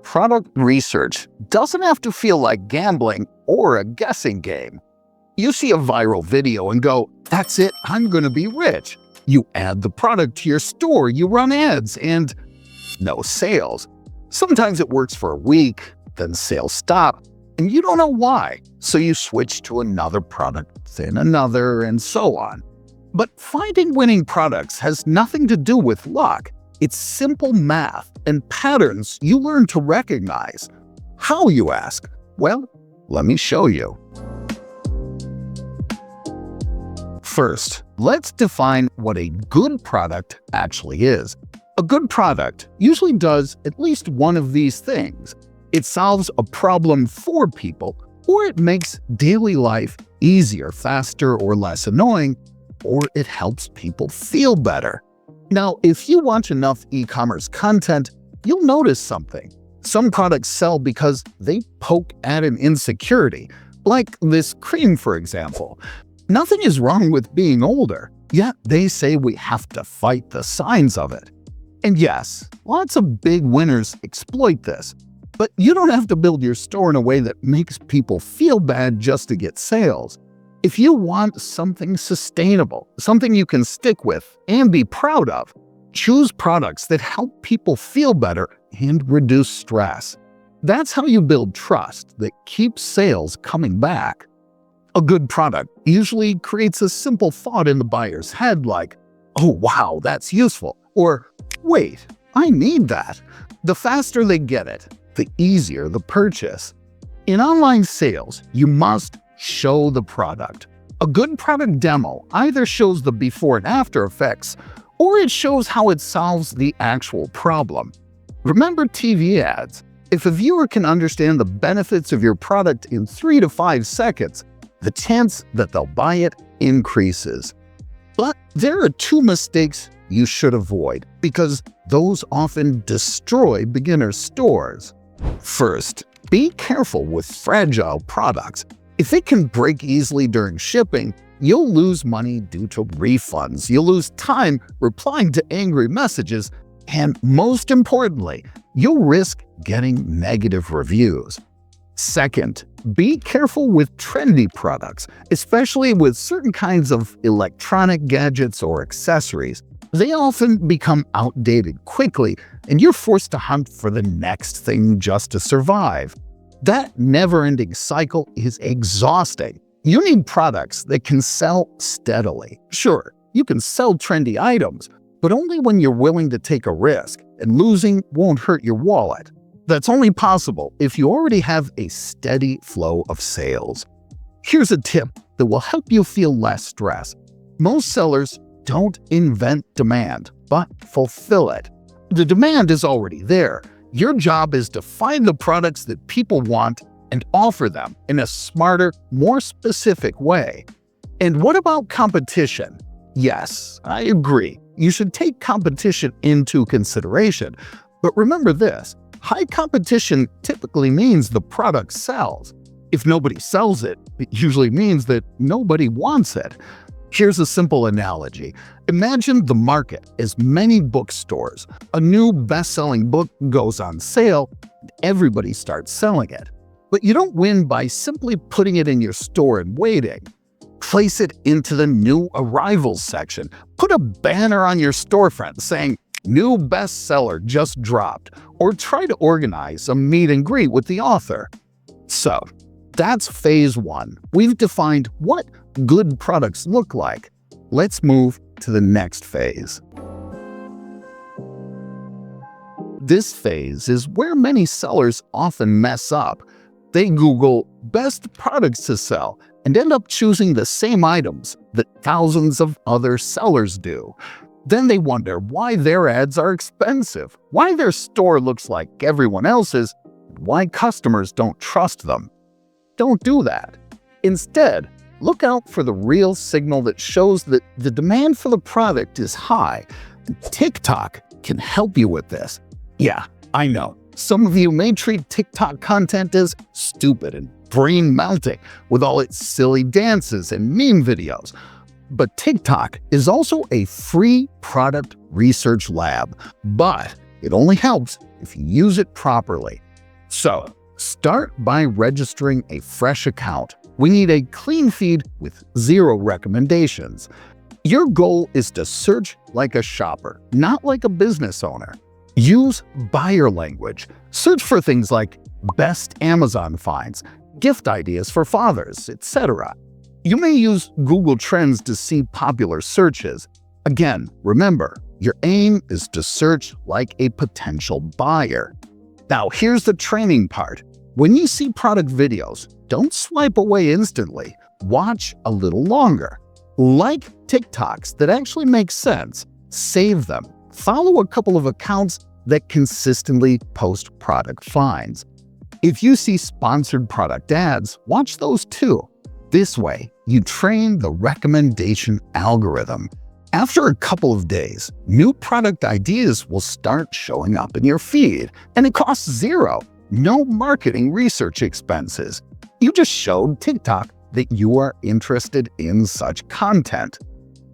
Product research doesn't have to feel like gambling or a guessing game. You see a viral video and go, "That's it, I'm gonna be rich." You add the product to your store, you run ads, and no sales. Sometimes it works for a week, then sales stop, and you don't know why, so you switch to another product, then another, and so on. But finding winning products has nothing to do with luck. It's simple math and patterns you learn to recognize. How, you ask? Well, let me show you. First, let's define what a good product actually is. A good product usually does at least one of these things. It solves a problem for people, or it makes daily life easier, faster, or less annoying, or it helps people feel better. Now, if you watch enough e-commerce content, you'll notice something. Some products sell because they poke at an insecurity, like this cream, for example. Nothing is wrong with being older, yet they say we have to fight the signs of it. And yes, lots of big winners exploit this, but you don't have to build your store in a way that makes people feel bad just to get sales. If you want something sustainable, something you can stick with and be proud of, choose products that help people feel better and reduce stress. That's how you build trust that keeps sales coming back. A good product usually creates a simple thought in the buyer's head like, "Oh wow, that's useful," or "Wait, I need that." The faster they get it, the easier the purchase. In online sales, you must show the product. A good product demo either shows the before and after effects, or it shows how it solves the actual problem. Remember TV ads. If a viewer can understand the benefits of your product in 3 to 5 seconds, the chance that they'll buy it increases. But there are 2 mistakes you should avoid, because those often destroy beginner stores. First, be careful with fragile products. If it can break easily during shipping, you'll lose money due to refunds, you'll lose time replying to angry messages, and most importantly, you'll risk getting negative reviews. Second, be careful with trendy products, especially with certain kinds of electronic gadgets or accessories. They often become outdated quickly, and you're forced to hunt for the next thing just to survive. That never-ending cycle is exhausting. You need products that can sell steadily. Sure, you can sell trendy items, but only when you're willing to take a risk, and losing won't hurt your wallet. That's only possible if you already have a steady flow of sales. Here's a tip that will help you feel less stress. Most sellers don't invent demand, but fulfill it. The demand is already there. Your job is to find the products that people want and offer them in a smarter, more specific way. And what about competition? Yes, I agree. You should take competition into consideration. But remember this, high competition typically means the product sells. If nobody sells it, it usually means that nobody wants it. Here's a simple analogy. Imagine the market as many bookstores. A new best-selling book goes on sale, and everybody starts selling it. But you don't win by simply putting it in your store and waiting. Place it into the new arrivals section. Put a banner on your storefront saying, "New bestseller just dropped," or try to organize a meet and greet with the author. So, that's phase 1. We've defined what good products look like. Let's move to the next phase. This phase is where many sellers often mess up. They Google best products to sell and end up choosing the same items that thousands of other sellers do. Then they wonder why their ads are expensive, why their store looks like everyone else's, and why customers don't trust them. Don't do that. Instead, look out for the real signal that shows that the demand for the product is high. TikTok can help you with this. Yeah, I know. Some of you may treat TikTok content as stupid and brain-melting with all its silly dances and meme videos. But TikTok is also a free product research lab, but it only helps if you use it properly. So, start by registering a fresh account. We need a clean feed with 0 recommendations. Your goal is to search like a shopper, not like a business owner. Use buyer language. Search for things like best Amazon finds, gift ideas for fathers, etc. You may use Google Trends to see popular searches. Again, remember, your aim is to search like a potential buyer. Now, here's the training part. When you see product videos, don't swipe away instantly. Watch a little longer. Like TikToks that actually make sense. Save them. Follow a couple of accounts that consistently post product finds. If you see sponsored product ads, watch those too. This way, you train the recommendation algorithm. After a couple of days, new product ideas will start showing up in your feed, and it costs 0. No marketing research expenses. You just showed TikTok that you are interested in such content.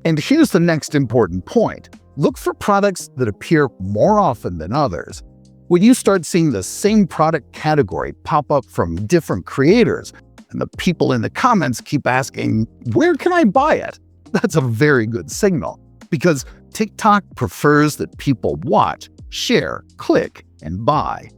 And here's the next important point. Look for products that appear more often than others. When you start seeing the same product category pop up from different creators, and the people in the comments keep asking, "Where can I buy it?" That's a very good signal, because TikTok prefers that people watch, share, click, and buy.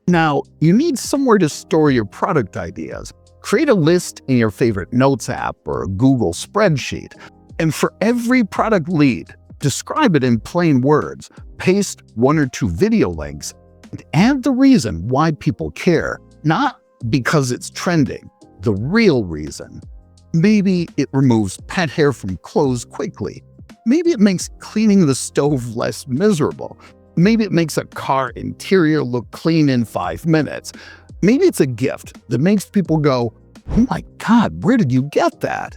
Now, you need somewhere to store your product ideas. Create a list in your favorite Notes app or a Google spreadsheet. And for every product lead, describe it in plain words, paste 1 or 2 video links, and add the reason why people care, not because it's trending, the real reason. Maybe it removes pet hair from clothes quickly. Maybe it makes cleaning the stove less miserable. Maybe it makes a car interior look clean in 5 minutes. Maybe it's a gift that makes people go, "Oh my God, where did you get that?"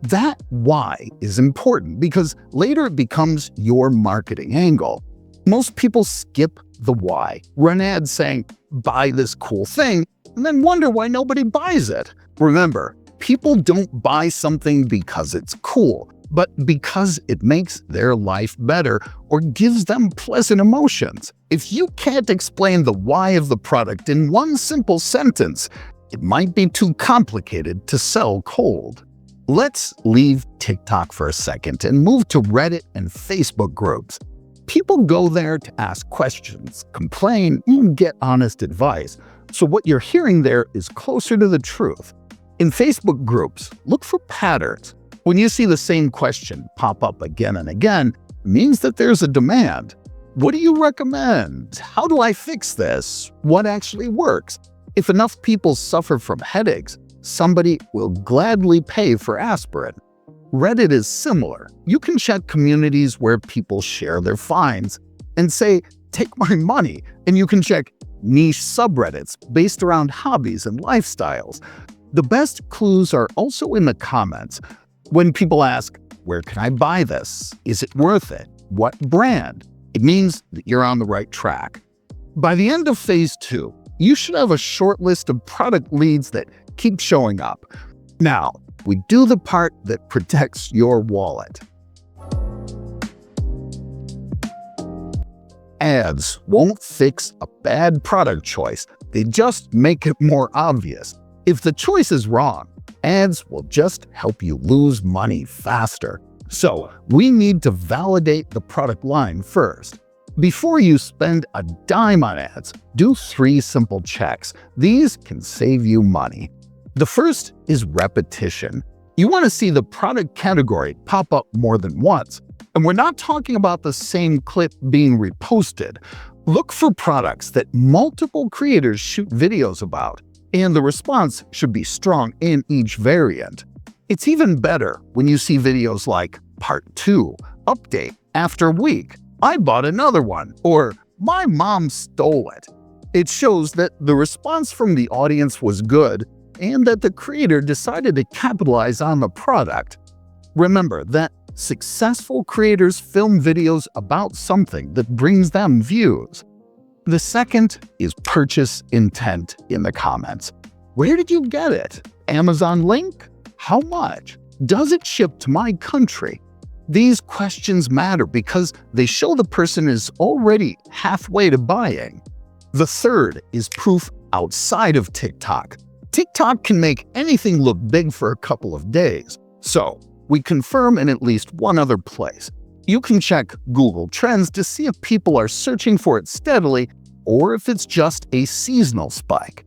That why is important because later it becomes your marketing angle. Most people skip the why, run ads saying, "Buy this cool thing," and then wonder why nobody buys it. Remember, people don't buy something because it's cool, but because it makes their life better or gives them pleasant emotions. If you can't explain the why of the product in one simple sentence, it might be too complicated to sell cold. Let's leave TikTok for a second and move to Reddit and Facebook groups. People go there to ask questions, complain, and get honest advice. So what you're hearing there is closer to the truth. In Facebook groups, look for patterns. When you see the same question pop up again and again, it means that there's a demand. What do you recommend? How do I fix this? What actually works? If enough people suffer from headaches, somebody will gladly pay for aspirin. Reddit is similar. You can check communities where people share their finds and say, "Take my money," and you can check niche subreddits based around hobbies and lifestyles. The best clues are also in the comments. When people ask, "Where can I buy this? Is it worth it? What brand?" It means that you're on the right track. By the end of phase 2, you should have a short list of product leads that keep showing up. Now, we do the part that protects your wallet. Ads won't fix a bad product choice. They just make it more obvious. If the choice is wrong, ads will just help you lose money faster. So, we need to validate the product line first. Before you spend a dime on ads, do 3 simple checks. These can save you money. The first is repetition. You want to see the product category pop up more than once. And we're not talking about the same clip being reposted. Look for products that multiple creators shoot videos about, and the response should be strong in each variant. It's even better when you see videos like Part 2, Update, After Week, I bought another one, or My mom stole it. It shows that the response from the audience was good and that the creator decided to capitalize on the product. Remember that successful creators film videos about something that brings them views. The second is purchase intent in the comments. Where did you get it? Amazon link? How much? Does it ship to my country? These questions matter because they show the person is already halfway to buying. The third is proof outside of TikTok. TikTok can make anything look big for a couple of days, so we confirm in at least one other place. You can check Google Trends to see if people are searching for it steadily or if it's just a seasonal spike.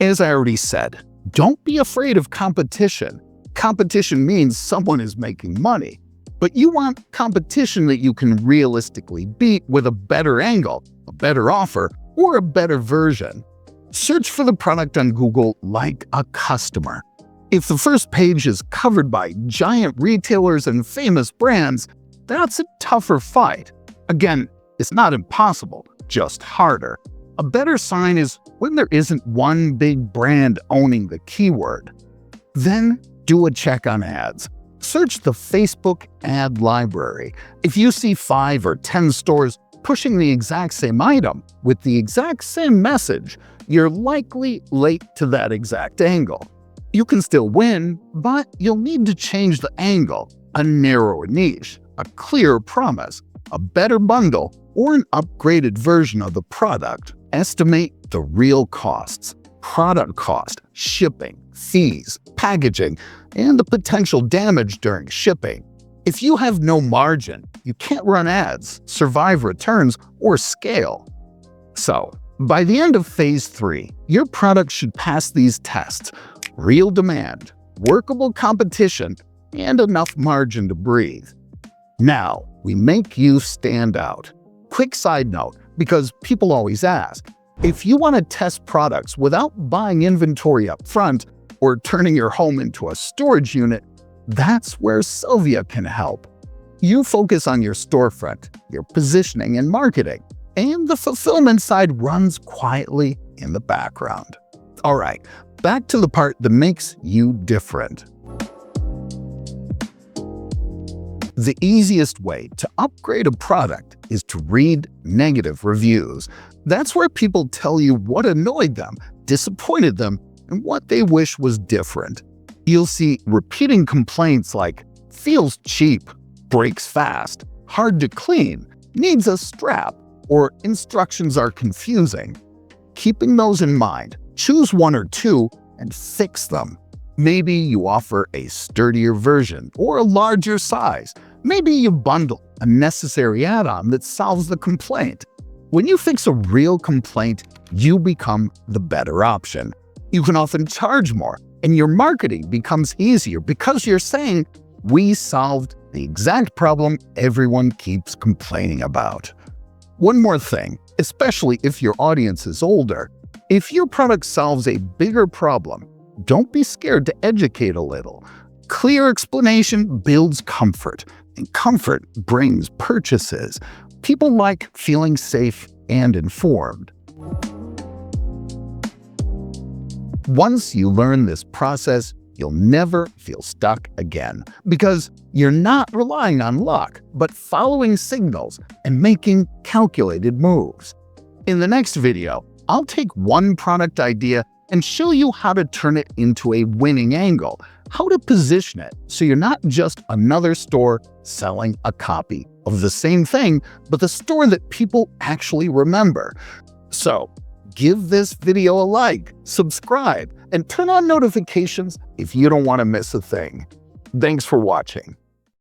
As I already said, don't be afraid of competition. Competition means someone is making money, but you want competition that you can realistically beat with a better angle, a better offer, or a better version. Search for the product on Google like a customer. If the first page is covered by giant retailers and famous brands, that's a tougher fight. Again, it's not impossible, just harder. A better sign is when there isn't one big brand owning the keyword. Then do a check on ads. Search the Facebook ad library. If you see 5 or 10 stores pushing the exact same item with the exact same message, you're likely late to that exact angle. You can still win, but you'll need to change the angle, a narrower niche, a clearer promise, a better bundle, or an upgraded version of the product. Estimate the real costs: product cost, shipping, fees, packaging, and the potential damage during shipping. If you have no margin, you can't run ads, survive returns, or scale. So, by the end of Phase 3, your product should pass these tests: real demand, workable competition, and enough margin to breathe. Now, we make you stand out. Quick side note, because people always ask, if you want to test products without buying inventory up front or turning your home into a storage unit, that's where Sellvia can help. You focus on your storefront, your positioning and marketing, and the fulfillment side runs quietly in the background. All right, back to the part that makes you different. The easiest way to upgrade a product is to read negative reviews. That's where people tell you what annoyed them, disappointed them, and what they wish was different. You'll see repeating complaints like, feels cheap, breaks fast, hard to clean, needs a strap, or instructions are confusing. Keeping those in mind, choose 1 or 2 and fix them. Maybe you offer a sturdier version or a larger size. Maybe you bundle a necessary add-on that solves the complaint. When you fix a real complaint, you become the better option. You can often charge more, and your marketing becomes easier because you're saying, we solved the exact problem everyone keeps complaining about. One more thing, especially if your audience is older, if your product solves a bigger problem, don't be scared to educate a little. Clear explanation builds comfort, and comfort brings purchases. People like feeling safe and informed. Once you learn this process, you'll never feel stuck again, because you're not relying on luck, but following signals and making calculated moves. In the next video, I'll take one product idea and show you how to turn it into a winning angle, how to position it so you're not just another store selling a copy of the same thing, but the store that people actually remember. So, give this video a like, subscribe, and turn on notifications if you don't want to miss a thing. Thanks for watching.